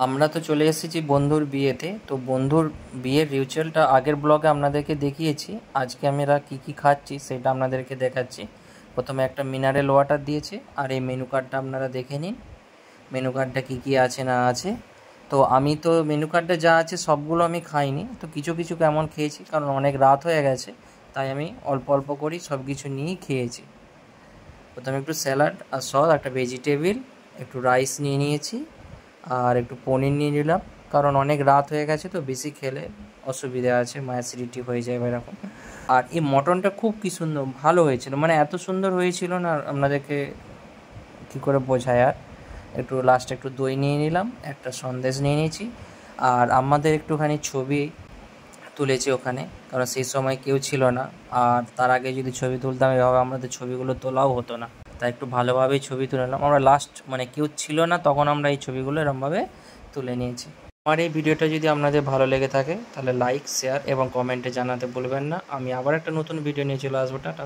আমরা তো চলে এসেছি বন্ধুর বিয়েতে। তো বন্ধুর বিয়ের রিচুয়ালটা আগের ব্লগে আপনাদেরকে দেখিয়েছি। আজকে আমরা কি খাচ্ছি সেটা আপনাদেরকে দেখাচ্ছি। প্রথমে একটা মিনারেল ওয়াটার দিয়েছে, আর এই মেনু কার্ডটা আপনারা দেখে নিন। মেনু কার্ডটা কী আছে না আছে। তো আমি তো মেনু কার্ডে যা আছে সবগুলো আমি খাইনি, তো কিছু কিছু কেমন খেয়েছি, কারণ অনেক রাত হয়ে গেছে, তাই আমি অল্প অল্প করেই সব কিছু নিয়েই খেয়েছি। প্রথমে একটু স্যালাড আর সস, একটা ভেজিটেবিল, একটু রাইস নিয়ে নিয়েছি, আর একটু পনির নিয়ে নিলাম, কারণ অনেক রাত হয়ে গেছে তো বেশি খেলে অসুবিধা আছে, অ্যাসিডিটি হয়ে যায় বা এরকম। আর এই মটনটা খুব কি সুন্দর ভালো হয়েছিল, মানে এত সুন্দর হয়েছিল না আপনাদেরকে কী করে বোঝায়। আর একটু লাস্টে একটু দই নিয়ে নিলাম, একটা সন্দেশ নিয়ে নিয়েছি, আর আমাদের একটুখানি ছবি তুলেছি ওখানে, কারণ সেই সময় কেউ ছিল না, আর তার আগে যদি ছবি তুলতাম এভাবে আমাদের ছবিগুলো তোলাও হতো না, তাই একটু ভালোভাবেই ছবি তুলে নিলাম। আমরা লাস্ট মানে কেউ ছিল না তখন আমরা এই ছবিগুলো এরমভাবে তুলে নিয়েছি। আমার এই ভিডিওটা যদি আপনাদের ভালো লেগে থাকে তাহলে লাইক, শেয়ার এবং কমেন্টে জানাতে ভুলবেন না। আমি আবার একটা নতুন ভিডিও নিয়ে চলে আসবো। টাটা।